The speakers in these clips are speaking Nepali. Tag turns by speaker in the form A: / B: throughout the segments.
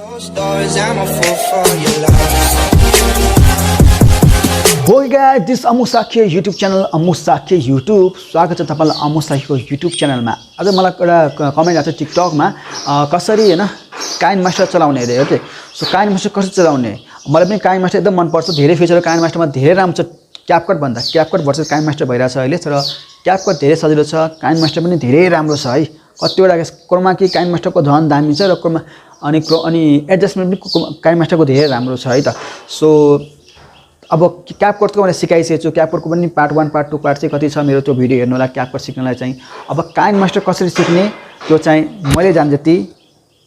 A: Hey guys, this is SHAKYA YouTube channel, SHAKYA YouTube. स्वागत छ तपाईलाई SHAKYA YouTube channel मा. आज मलाई एउटा कमेन्ट आएको छ TikTok मा कसरी हैन काइनमास्टर चलाउने अरे ओके. सो काइनमास्टर कसरी चलाउने? मलाई पनि काइनमास्टर एकदम मन पर्छ. धेरै फिचर काइनमास्टरमा धेरै राम्रो छ. क्यापकट भन्दा क्यापकट भर्सेस काइनमास्टर भइराछ अहिले तर क्यापकट धेरै सजिलो छ. काइनमास्टर पनि धेरै राम्रो छ है. कतिवटा क्रोमा की काइनमास्टरको झन् दामी छ र क्रोमा अनि एडजस्टमेन्ट पनि काइनमास्टरको धेरै राम्रो छ है त. सो अब क्यापकटको मैले सिकाइसकेछु. क्यापकटको पनि पार्ट 1 पार्ट 2 पार्ट चाहिँ कति छ मेरो त्यो भिडियो हेर्नु होला क्यापकट सिक्नलाई चाहिँ. अब काइनमास्टर कसरी सिक्ने त्यो चाहिँ मैले जान जति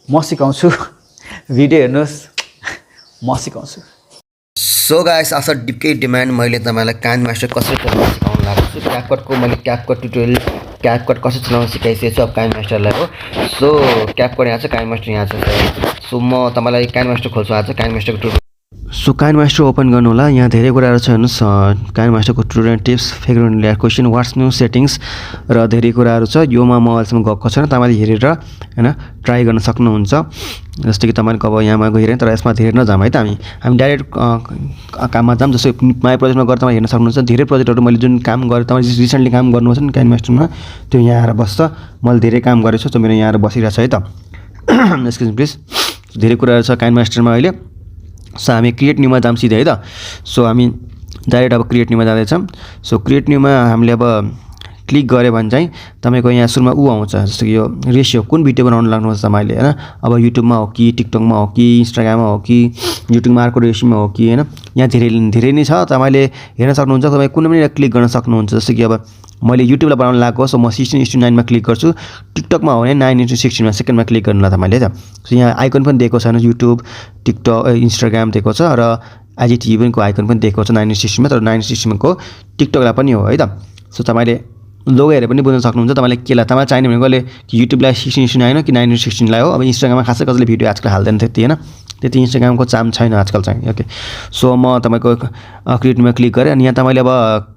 A: म सिकाउँछु. भिडियो हेर्नुस् म सिकाउँछु.
B: सो गाइस आफ्टर डिपकै डिमान्ड मैले तपाईलाई काइनमास्टर कसरी चलाउन सिकाउन लागेको छु. क्यापकटको मैले क्यापकट ट्युटोरियल क्यापकट कसरी चलाउन सिकाइसकेछु अब काइनमास्टरलाई हो. सो क्यापकट यहाँ छ, काइनमास्टर यहाँ छ. सो म तपाईलाई काइनमास्टर खोल्छु आज काइनमास्टरको ट्युटोरियल. सो काइनमास्टर ओपन गर्नु होला. यहाँ धेरै कुराहरू छ हेर्नुस्. काइनमास्टरको ट्युटोरियल टिप्स, फेग्रेन्ट layer question, what's new settings र धेरै कुराहरू छ. योमा म अहिलेसम्म गएको छैन. तपाईले हेरेर हैन ट्राई गर्न सक्नुहुन्छ. जस्तो कि तपाईको अब यहाँमा गइरहेँ तर यसमा धेरै नजाम है त. हामी डाइरेक्ट काममा जाम. जस्तो माई प्रोजेक्टमा गएर तपाईले हेर्न सक्नुहुन्छ. धेरै प्रोजेक्टहरू मैले जुन काम गरेँ तपाईले रिसेन्टली काम गर्नुहुन्छ नि काइनमास्टरमा त्यो यहाँ आएर बस्छ. मैले धेरै काम गरेको छु त्यो मेरो यहाँ आएर बसिरहेछ है त. Excuse me please. धेरै कुराहरू छ काइनमास्टरमा अहिले. सो हामी क्रिएट न्यूमा जाम सिधै है त. सो हामी डाइरेक्ट अब क्रिएट न्यूमा जाँदैछौँ. सो क्रिएट न्यूमा हामीले अब क्लिक गऱ्यो भने चाहिँ तपाईको यहाँ सुरुमा आउँछ जस्तो कि यो रेसियो कुन भिडियो बनाउन लाग्नुहुन्छ तपाईले हैन. अब युट्युबमा हो कि टिकटकमा हो कि इन्स्टाग्राममा हो कि युट्युबमा अर्को रेसियोमा हो कि हैन. यहाँ धेरै नै छ. तपाईले हेर्न सक्नुहुन्छ. तपाई कुनै पनि क्लिक गर्न सक्नुहुन्छ. जस्तो कि अब मैले युट्युबलाई बनाउन लागेको. सो म 16:9 मा क्लिक गर्छु. टिकटकमा हो भने 9:16 मा सेकेन्डमा क्लिक गर्नु होला तपाईले त. सो यहाँ आइकन पनि दिएको छ युट्युब, टिकटक, इन्स्टाग्राम दिएको छ र आइजिटिभी को आइकन पनि दिएको छ 9:16 मा. तर 9:16 को टिकटकलाई पनि हो है त. सो तपाईले लोगो हेरेर पनि बुझ्न सक्नुहुन्छ तपाईले केलाई तपाईलाई चाहिने भनेकोले कि युट्युबलाई 16:9 कि 9:16 लाई हो. अब इन्स्टाग्राममा खासै कसैले भिडियो आजकल हाल्दैन त्यति हैन. त्यति इन्स्टाग्रामको चाम छैन आजकल चाहिँ. ओके सो म तपाईको क्रिएटमा क्लिक गरे अनि यहाँ तपाईले अब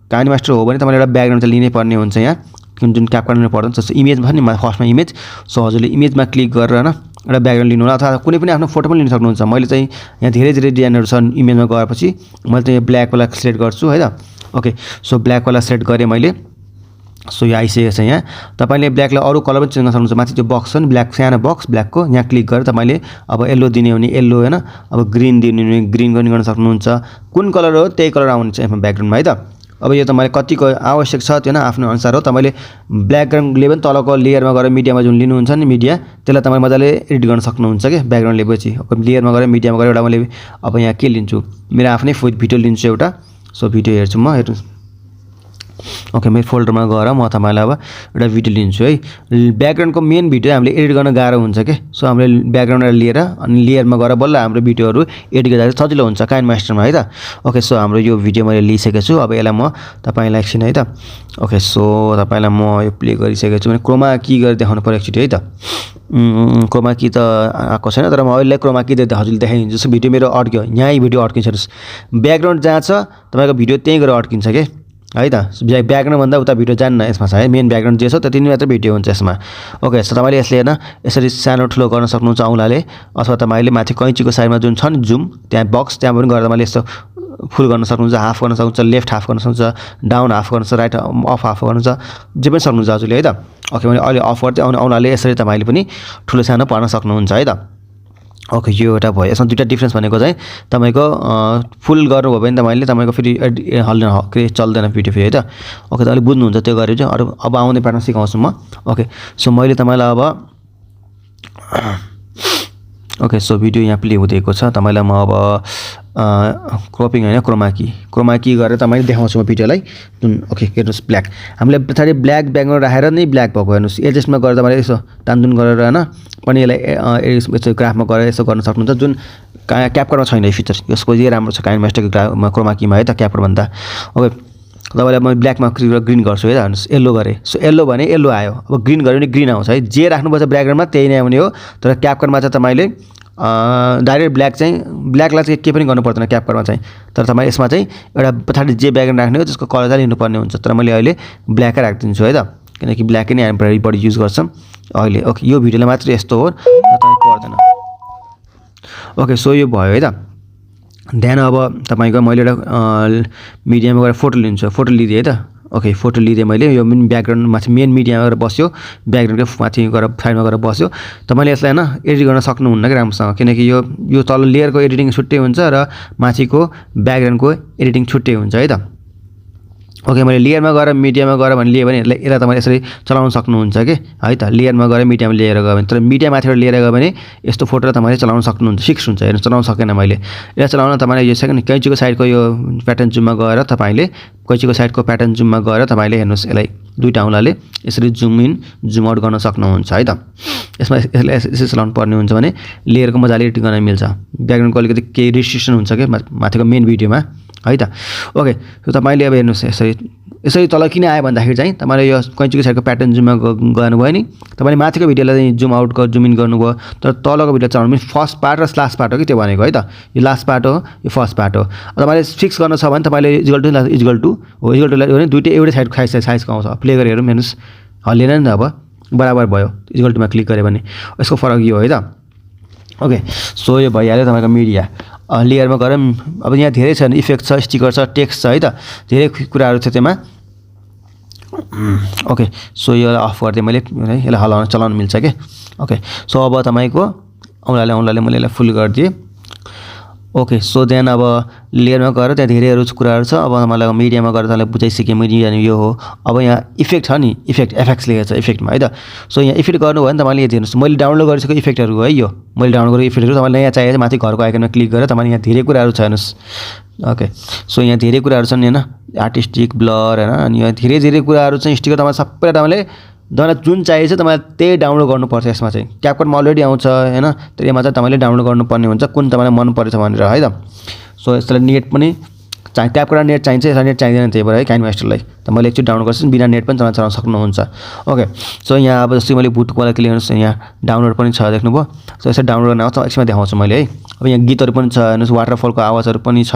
B: काइनमास्टर हो भने तपाईले एउटा ब्याकग्राउन्ड चाहिँ लिनै पर्ने हुन्छ. यहाँ जुन क्यापकट गर्नु पर्छ जस्तो इमेज भयो नि फर्स्टमा इमेज. सो हजुरले इमेजमा क्लिक गरेर हैन एउटा ब्याकग्राउन्ड लिनु होला अथवा कुनै पनि आफ्नो फोटो पनि लिन सक्नुहुन्छ. मैले चाहिँ यहाँ धेरै डिजाइनहरु छन्. इमेजमा गएपछि मैले चाहिँ ब्ल्याक वाला सिलेक्ट गर्छु है त. ओके सो ब्ल्याक वाला सिलेक्ट गरे मैले. सो यो आइसकेको छ. यहाँ तपाईले ब्ल्याकलाई अरू कलर पनि चेन्ज गर्न सक्नुहुन्छ. माथि त्यो बक्स छ नि ब्ल्याक सानो बक्स ब्ल्याकको यहाँ क्लिक गरेर तपाईले अब येलो दिने हो भने येलो हैन. अब ग्रीन दिने हो भने ग्रीन पनि गर्न सक्नुहुन्छ. कुन कलर हो त्यही कलर आउने छ यसमा ब्याकग्राउन्डमा है त. अब यो तपाईले कतिको आवश्यक छ त्यो हैन आफ्नो अनुसार हो. तपाईले ब्याकग्राउन्डले पनि तलको लेयरमा गएर मिडियामा जुन लिनुहुन्छ नि मिडिया त्यसलाई तपाईले मजाले एडिट गर्न सक्नुहुन्छ के ब्याकग्राउन्ड लिएपछि. लेयरमा गएर मिडियामा गएर एउटा मैले अब यहाँ के लिन्छु मेरो आफ्नै भिडियो लिन्छु एउटा. सो भिडियो हेर्छु म हेर्नु. ओके मेरो फोल्डरमा गएर म तपाईलाई अब एउटा भिडियो लिन्छु है. ब्याकग्राउन्डको मेन भिडियो हामीले एडिट गर्न गाह्रो हुन्छ के. सो हामीले ब्याकग्राउन्डलाई लिएर अनि लेयरमा गएर बल्ल हाम्रो भिडियोहरू एडिट गर्दा सजिलो हुन्छ काइनमास्टरमा है त. ओके सो हाम्रो यो भिडियो मैले लिइसकेको छु. अब यसलाई म तपाईलाई एकछिन है त. ओके सो तपाईलाई म यो प्ले गरिसकेको छु. भने क्रोमा की गरेर देखाउनु पर्यो एकचोटि है त. क्रोमा की त आएको छैन तर म अहिले क्रोमा की हजुरले देखाइदिन्छु. जस्तो भिडियो मेरो अड्क्यो यहीँ भिडियो अड्किन्छ. ब्याकग्राउन्ड जहाँ छ तपाईको भिडियो त्यहीँ गएर अड्किन्छ के है त. ब्याकग्राउन्ड भन्दा उता भिडियो जान्न यसमा छ है. मेन ब्याकग्राउन्ड जे छ त्यति नै मात्र भिडियो हुन्छ यसमा. ओके सो तपाईले यसले हैन यसरी सानो ठुलो गर्न सक्नुहुन्छ औँलाले अथवा तपाईले माथि कैँचीको साइडमा जुन छ नि जुम त्यहाँ बक्स त्यहाँ पनि गरेर तपाईले यस्तो फुल गर्न सक्नुहुन्छ, हाफ गर्न सक्नुहुन्छ, लेफ्ट हाफ गर्न सक्नुहुन्छ, डाउन हाफ गर्न सक्नुहुन्छ, राइट अफ हाफ गर्न सक्नुहुन्छ, जे पनि सक्नुहुन्छ हजुरले है त. ओके मैले अहिले अफ गर्दै औँलाले यसरी तपाईले पनि ठुलो सानो पार्न सक्नुहुन्छ है त. ओके यो एउटा भयो. यसमा दुईटा डिफरेन्स भनेको चाहिँ तपाईको फुल गर्नुभयो भने तपाईले तपाईको फेरि हल्दैन चल्दैन भिडियो फेरि है त. ओके तपाईले बुझ्नुहुन्छ त्यो गरेर चाहिँ अरु अब आउने पार्टमा सिकाउँछु म. ओके सो मैले तपाईलाई अब ओके सो भिडियो यहाँ प्ले हुँदैको छ. तपाईलाई म अब क्रपिङ हैन क्रोमा की गरेर तपाईले देखाउँछु म भिडियोलाई जुन. ओके हेर्नुस् ब्ल्याक हामीले पछाडी ब्ल्याक ब्याकग्राउन्ड राखेर नै ब्ल्याक भएको हेर्नुस्. एडजस्टमा गरेर तपाईले यसो तानतुन गरेर हैन पनि यसलाई यसो ग्राफमा गएर यसो गर्न सक्नुहुन्छ जुन क्यापकटमा छैन यो फिचर. यसको जे राम्रो छ काइनमास्टरको क्रोमा कीमा है त क्यापकट भन्दा. ओके तपाईलाई म ब्ल्याकमा ग्रीन गर्छु है त. हेर्नुस् येलो गरे. सो येलो भने येलो आयो. अब ग्रीन गरे भने ग्रीन आउँछ है. जे राख्नुपर्छ ब्याकग्राउन्डमा त्यही नै आउने हो. तर क्यापकटमा चाहिँ तपाईले डाइरेक्ट ब्ल्याक चाहिँ ब्ल्याकलाई चाहिँ के पनि गर्नु पर्दैन क्यापकटमा चाहिँ. तर तपाईँ यसमा चाहिँ एउटा पछाडि जे ब्याकग्राउन्ड राख्ने हो त्यसको कलर चाहिँ लिनुपर्ने हुन्छ. तर मैले अहिले ब्ल्याकै राखिदिन्छु है त किनकि ब्ल्याकै नै हामी बढी युज गर्छौँ अहिले. ओके यो भिडियोलाई मात्र यस्तो हो तपाईँ पर्दैन.
A: ओके सो यो भयो है त देन अब तपाईँको मैले एउटा मिडियामा गएर फोटो लिन्छु फोटो लिदिएँ है त ओके फोटो लिदिएँ मैले यो ब्याकग्राउन्ड माथि मेन मिडियामा गएर बस्यो ब्याकग्राउन्डको माथि गएर साइडमा गएर बस्यो तपाईँले यसलाई होइन एडिट गर्न सक्नुहुन्न कि राम्रोसँग किनकि यो तल लेयरको एडिटिङ छुट्टै हुन्छ र माथिको ब्याकग्राउन्डको एडिटिङ छुट्टै हुन्छ है त ओके मैले लेयरमा गएर मिडियामा गएर भने लिएँ भने यसलाई तपाईँले यसरी चलाउन सक्नुहुन्छ कि है त लेयरमा गएर मिडियामा लिएर गयो भने तर मिडिया माथिबाट लिएर गयो भने यस्तो फोटो तपाईँले चलाउन सक्नुहुन्छ सिक्नुहुन्छ हेर्नु चलाउन सकेन मैले यसलाई चलाउन तपाईँले यो सेकेन्ड कैँचीको साइडको यो प्याटर्न जुममा गएर तपाईँले कैँचीको साइडको प्याटर्न जुममा गएर तपाईँले हेर्नुहोस् यसलाई दुईटा औँलाले यसरी जुम इन जुम आउट गर्न सक्नुहुन्छ है त यसमा यसलाई यसरी चलाउनु पर्ने हुन्छ भने लेयरको मजाले एडिट गर्न मिल्छ ब्याकग्राउन्डको अलिकति केही रिस्ट्रिक्सन हुन्छ कि माथिको मेन भिडियोमा है त ओके सो तपाईँले अब हेर्नुहोस् यसरी तल किन आयो भन्दाखेरि चाहिँ तपाईँले यो कैँचीको साइडको प्याटर्न जुममा गर्नुभयो नि तपाईँले माथिको भिडियोलाई जुम आउट जुम इन गर्नुभयो तर तलको भिडियो चलाउनु पनि फर्स्ट पार्ट र लास्ट पार्ट हो कि त्यो भनेको है त यो लास्ट पार्ट हो यो फर्स्ट पार्ट हो तपाईँले फिक्स गर्न छ भने तपाईँले इजगल टु भने दुइटै एउटै साइडको साइजको आउँछ प्ले गरेर हेरौँ हेर्नुहोस् हल्लिएन नि त अब बराबर भयो इजगल टुमा क्लिक गऱ्यो भने यसको फरक यो है त ओके सो यो भइहाल्यो तपाईँको मिडिया लेयरमा गएर अब यहाँ धेरै छ इफेक्ट छ स्टिकर छ टेक्स्ट छ है त धेरै कुराहरू छ त्यसमा ओके सो यो अफ गरिदिएँ मैले है यसलाई हल्लाउन चलाउन मिल्छ कि ओके सो अब तपाईँको औँलाले मैले यसलाई फुल गरिदिएँ ओके सो देन अब लेयरमा गएर त्यहाँ धेरैहरू कुराहरू छ अब मलाई मिडियामा गएर तपाईँलाई बुझाइसकेँ मिडिया यो हो अब यहाँ इफेक्ट छ नि इफेक्ट एफएक्स लेखेको छ इफेक्टमा है त सो यहाँ इफेक्ट गर्नुभयो भने तपाईँले यहाँ हेर्नुहोस् मैले डाउनलोड गरिसकेको इफेक्टहरू हो है यो मैले डाउनलोड गरेको इफेक्टहरू तपाईँलाई यहाँ चाहिएको माथि घरको आइकनमा क्लिक गरेर तपाईँले यहाँ धेरै कुराहरू छ हेर्नुहोस् ओके सो यहाँ धेरै कुराहरू छन् होइन आर्टिस्टिक ब्लर होइन अनि यहाँ धेरै कुराहरू चाहिँ स्टिकर तपाईँले सबैलाई तपाईँलाई जुन चाहिएको छ तपाईँले त्यही डाउनलोड गर्नुपर्छ यसमा चाहिँ क्यापकटमा अलरेडी आउँछ होइन त्यसमा चाहिँ तपाईँले डाउनलोड गर्नुपर्ने हुन्छ कुन तपाईँलाई मन परेछ भनेर है त सो यसलाई नेट पनि क्यापकट नेट चाहिन्छ यसलाई नेट चाहिँदैन त्यही भएर है काइनमास्टरलाई त मैले एकचोटि डाउनलोड गर्छु बिना नेट पनि चलाउन सक्नुहुन्छ ओके सो यहाँ अब जस्तै मैले बुटकोलाई क्लिक गर्नुहोस् यहाँ डाउनलोड पनि छ देख्नुभयो सो यसरी डाउनलोड गर्न आउँछ एकछिनमा देखाउँछु मैले है अब यहाँ गीतहरू पनि छ हेर्नुहोस् वाटरफलको आवाजहरू पनि छ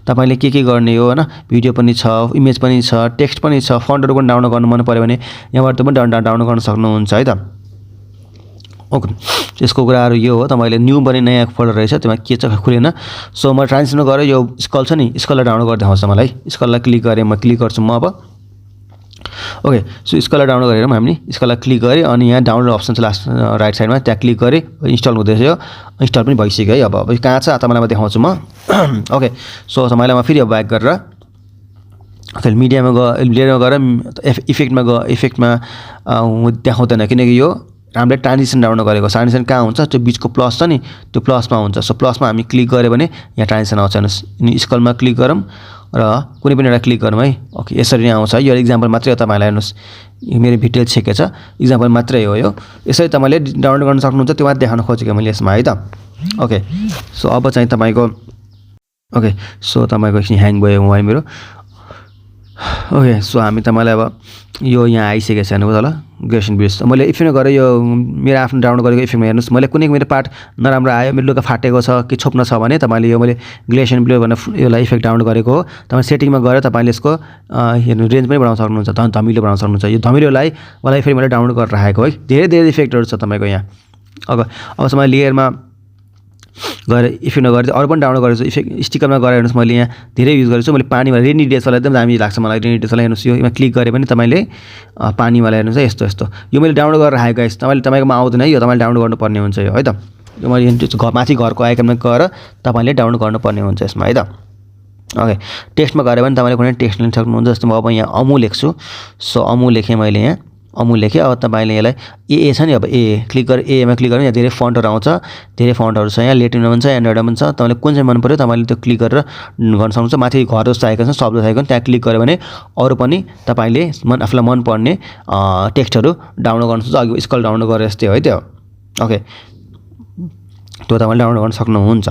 A: तपाईँले के गर्ने हो होइन भिडियो पनि छ इमेज पनि छ टेक्स्ट पनि छ फन्टहरू पनि डाउनलोड गर्नु मन पऱ्यो भने यहाँबाट पनि डाउनलोड गर्न सक्नुहुन्छ है त ओके यसको कुराहरू यो हो तपाईँले न्यू बने नयाँ फोल्डर रहेछ त्यसमा के छ खुलेन सो म ट्रान्सलेट गरेर यो स्कल छ नि स्कललाई डाउनलोड गर्दै देखाउँछ मलाई स्कललाई क्लिक गरेँ म क्लिक गर्छु म अब ओके सो स्कललाई डाउनलोड गरेर हामी स्कललाई क्लिक गरेँ अनि यहाँ डाउनलोड अप्सन छ लास्ट राइट साइडमा त्यहाँ क्लिक गरेँ इन्स्टल हुँदैछ यो इन्स्टल पनि भइसक्यो है अब कहाँ छ तपाईँलाई म देखाउँछु म ओके सो तपाईँलाई म फेरि अब ब्याक गरेर फेरि मिडियामा लेयरमा गएर इफेक्टमा देखाउँदैन किनकि यो हामीले ट्रान्जिसन डाउनलोड गरेको ट्रान्जिसन कहाँ हुन्छ त्यो बिचको प्लस छ नि त्यो प्लसमा हुन्छ सो प्लसमा हामी क्लिक गऱ्यो भने यहाँ ट्रान्जिसन आउँछ हेर्नुहोस् स्कलमा क्लिक गरौँ र कुनै पनि एउटा क्लिक गरौँ है ओके यसरी नै आउँछ है यो इक्जाम्पल मात्रै हो तपाईँलाई हेर्नुहोस् मेरो भिडियो छेकेको छ इक्जाम्पल मात्रै हो यो यसरी तपाईँले डाउनलोड गर्न सक्नुहुन्छ त्यो मात्र देखाउन खोजेको मैले यसमा है त ओके सो अब चाहिँ तपाईँको ओके सो तपाईँको एकछिन ह्याङ भयो मोबाइल मेरो ओके सो हामी तपाईँलाई अब यो यहाँ आइसकेको छ हेर्नु ल ग्रेसन ब्रिज मैले इफेक्टमा गरेँ यो मेरो आफ्नो डाउनलोड गरेको इफेक्टमा हेर्नुहोस् मैले कुनै मेरो पार्ट नराम्रो आयो मेरो लुगा फाटेको छ कि छोप्न छ भने तपाईँले यो मैले ग्लेसन ब्लू भनेर यसलाई इफेक्ट डाउनलोड गरेको हो तपाईँ सेटिङमा गएर तपाईँले यसको हेर्नु रेन्ज पनि बढाउन सक्नुहुन्छ धमिलो बनाउन सक्नुहुन्छ यो धमिलोलाई मलाई फेरि मैले डाउनलोड गरेर राखेको है धेरै इफेक्टहरू छ तपाईँको यहाँ अबसम्म लेयरमा गएर इफेक्टमा गरेर अरू पनि डाउनलोड गरेको छु इफेक्ट स्टिकरमा गएर हेर्नुहोस् मैले यहाँ धेरै युज गरेको छु मैले पानीमा रेनी डेजलाई एकदम दामी लाग्छ मलाई रेनी डेजलाई हेर्नुहोस् योमा क्लिक गरेँ भने तपाईँले पानीवाला हेर्नुहोस् है यस्तो यो मैले डाउनलोड गरेर राखेको गाइस तपाईँकोमा आउँदैन है यो तपाईँले डाउनलोड गर्नुपर्ने हुन्छ यो है त यो मैले माथि घरको आइकनमा गएर तपाईँले डाउनलोड गर्नुपर्ने हुन्छ यसमा है त ओके टेक्स्टमा गऱ्यो भने तपाईँले कुनै टेक्स्ट लिन सक्नुहुन्छ जस्तो म अब यहाँ अमु लेख्छु सो अमु लेखेँ मैले यहाँ अमु लेखेँ अब तपाईँले यसलाई ए छ नि अब ए क्लिक गरेर एमा क्लिक गरेर यहाँ धेरै फन्टहरू आउँछ धेरै फन्टहरू छ यहाँ लेटिनमा पनि छ एन्ड्रोइडमा पनि छ तपाईँले कुन चाहिँ मन पऱ्यो तपाईँले त्यो क्लिक गरेर गर्न सक्नुहुन्छ माथि घर जस्तो आएको छ शब्द आएको त्यहाँ क्लिक गऱ्यो भने अरू पनि तपाईँले आफूलाई मनपर्ने टेक्स्टहरू डाउनलोड गर्न सक्नुहुन्छ अघि स्कल डाउनलोड गरेर जस्तै हो है त्यो ओके त्यो तपाईँले डाउनलोड गर्न सक्नुहुन्छ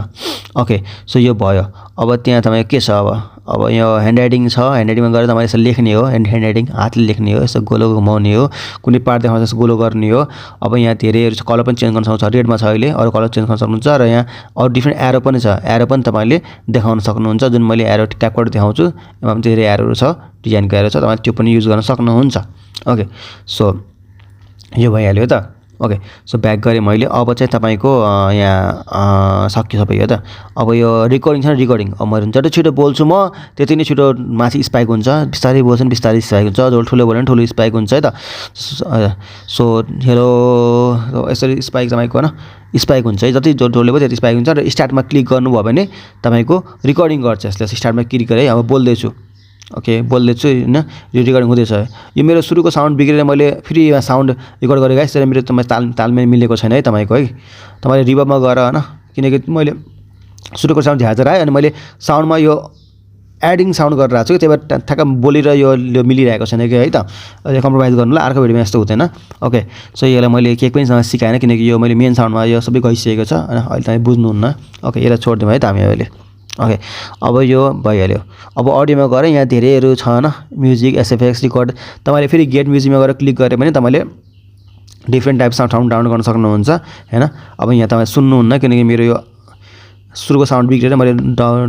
A: ओके सो यो भयो अब त्यहाँ तपाईँको के छ अब यो ह्यान्ड राइटिङ छ ह्यान्ड राइटिङमा गएर तपाईँले यसो लेख्ने हो ह्यान्ड राइटिङ हातले लेख्ने हो यसो गोलो घुमाउने हो कुनै पार्ट देखाउँछ जस्तो गोलो गर्ने हो अब यहाँ धेरैहरू छ कलर पनि चेन्ज गर्न सक्नुहुन्छ रेडमा छ अहिले अरू कलर चेन्ज गर्न सक्नुहुन्छ र यहाँ अरू डिफ्रेन्ट एरो पनि छ एरो पनि तपाईँले देखाउन सक्नुहुन्छ जुन मैले एरो ट्यापबाट देखाउँछु यसमा पनि धेरै एरोहरू छ डिजाइनको एरो छ तपाईँले त्यो पनि युज गर्न सक्नुहुन्छ ओके सो यो भइहाल्यो त
B: ओके सो ब्याक गरेँ मैले अब चाहिँ तपाईँको यहाँ सक्यो सबै हो त अब यो रेकर्डिङ छ नि रेकर्डिङ अब मैले जति छिटो बोल्छु म त्यति नै छिटो माथि स्पाइक हुन्छ बिस्तारै बोल्छु नि बिस्तारै स्पाइक हुन्छ जति ठुलो बोल्यो भने ठुलो स्पाइक हुन्छ है त सो हेलो यसरी स्पाइक तपाईँको होइन स्पाइक हुन्छ है जति डोले भयो त्यति स्पाइक हुन्छ र स्टार्टमा क्लिक गर्नुभयो भने तपाईँको रिकर्डिङ गर्छ यसले स्टार्टमा क्लिक गरेँ अब बोल्दैछु ओके बोल्दैछु होइन यो रेकर्डिङ हुँदैछ यो मेरो सुरुको साउन्ड बिग्रेर मैले फेरि यहाँ साउन्ड रेकर्ड गरेँ गाइस तर मेरो तपाईँ तालमेल मिलेको छैन है तपाईँको है तपाईँले रिभर्बमा गएर होइन किनकि मैले सुरुको साउन्ड झ्याझेर आयो अनि मैले साउन्डमा यो एडिङ साउन्ड गरेर आएको छु त्यही भएर ठ्याक्क बोलेर यो मिलिरहेको छैन कि है त कम्प्रोमाइज गर्नुलाई अर्को भिडियोमा यस्तो हुँदैन ओके सो यसलाई मैले केही पनि सिकाएन किनकि यो मैले मेन साउन्डमा यो सबै गइसकेको छ होइन अहिले तपाईँ बुझ्नुहुन्न ओके यसलाई छोडिदिउँ है त हामी अहिले ओके अब यो भइहाल्यो अब अडियोमा गएर यहाँ धेरैहरू छ होइन म्युजिक एसएफएक्स रेकर्ड तपाईँले फेरि गेट म्युजिकमा गएर क्लिक गऱ्यो भने तपाईँले डिफ्रेन्ट टाइप साउन्ड डाउनलोड गर्न सक्नुहुन्छ होइन अब यहाँ तपाईँ सुन्नुहुन्न किनकि मेरो यो सुरुको साउन्ड बिग्रेर मैले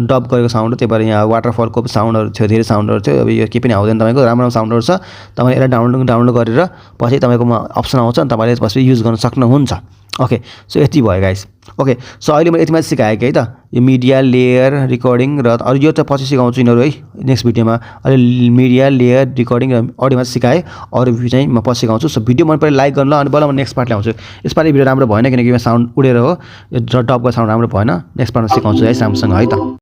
B: डब गरेको साउन्ड त्यही भएर यहाँ वाटरफलको साउन्डहरू थियो धेरै साउन्डहरू थियो अब यो केही पनि आउँदैन तपाईँको राम्रो साउन्डहरू छ तपाईँले यसलाई डाउनलोड गरेर पछि तपाईँकोमा अप्सन आउँछ अनि तपाईँले पछि युज गर्न सक्नुहुन्छ ओके सो यति भयो गाइस ओके सो अहिले मैले यतिमा सिकाएँ कि है त यो मिडिया लेयर रेकर्डिङ र अरू यो त पछि सिकाउँछु यिनीहरू है नेक्स्ट भिडियोमा अहिले मिडिया लेयर रेकर्डिङ र अडियोमा सिकाएँ अरू चाहिँ म पछि सिकाउँछु सो भिडियो मन पऱ्यो लाइक गर्नु ल अनि बल्ल म नेक्स्ट पार्ट ल्याउँछु यसपालि भिडियो राम्रो भएन किनकि यो साउन्ड उडेर हो यो डबको साउन्ड राम्रो भएन नेक्स्ट पार्टमा सिकाउँछु है राम्रोसँग है त